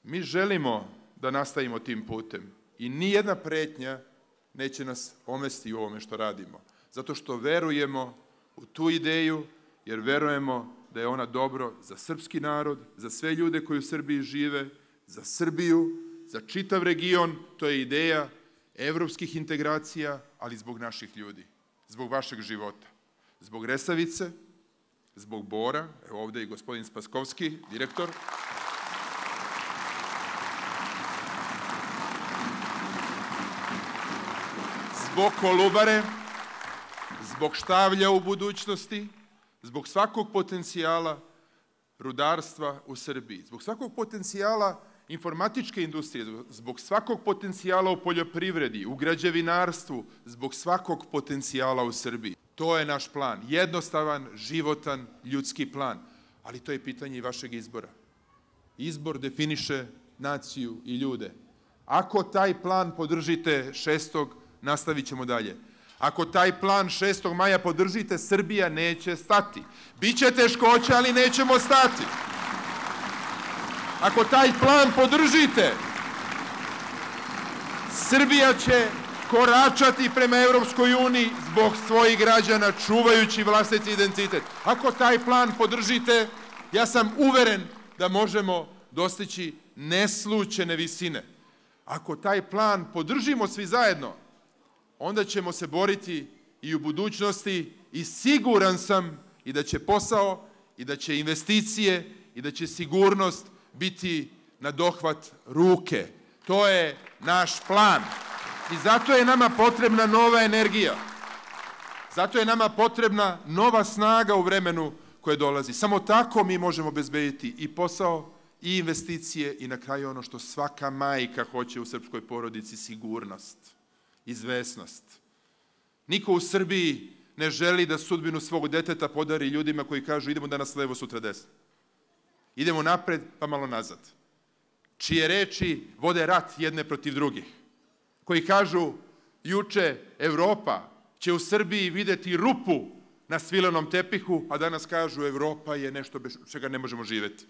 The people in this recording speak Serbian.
Mi želimo da nastavimo tim putem i nijedna pretnja neće nas omesti u ovome što radimo. Zato što verujemo u tu ideju, jer verujemo da je ona dobro za srpski narod, za sve ljude koji u Srbiji žive, za Srbiju, za čitav region. To je ideja evropskih integracija, ali zbog naših ljudi, zbog vašeg života, zbog Resavice, zbog Bora, evo ovde i gospodin Spaskovski, direktor, zbog Kolubare, zbog Štavlja u budućnosti, zbog svakog potencijala rudarstva u Srbiji, zbog svakog potencijala informatičke industrije, zbog svakog potencijala u poljoprivredi, u građevinarstvu, zbog svakog potencijala u Srbiji. To je naš plan. Jednostavan, životan, ljudski plan. Ali to je pitanje i vašeg izbora. Izbor definiše naciju i ljude. Ako taj plan podržite 6. nastavit ćemo dalje. Ako taj plan 6. maja podržite, Srbija neće stati. Biće teškoća, ali nećemo stati. Ako taj plan podržite, Srbija će koračati prema Evropskoj uniji zbog svojih građana, čuvajući vlastiti identitet. Ako taj plan podržite, ja sam uveren da možemo dostići neslućene visine. Ako taj plan podržimo svi zajedno, onda ćemo se boriti i u budućnosti i siguran sam i da će posao, i da će investicije, i da će sigurnost biti na dohvat ruke. To je naš plan. I zato je nama potrebna nova energija. Zato je nama potrebna nova snaga u vremenu koje dolazi. Samo tako mi možemo obezbediti i posao, i investicije, i na kraju ono što svaka majka hoće u srpskoj porodici, sigurnost, izvesnost. Niko u Srbiji ne želi da sudbinu svog deteta podari ljudima koji kažu idemo danas levo, sutra desno. Idemo napred, pa malo nazad. Čije reči vode rat jedne protiv drugih. Koji kažu, juče Evropa će u Srbiji videti rupu na svilenom tepihu, a danas kažu Evropa je nešto bez čega ne možemo živeti.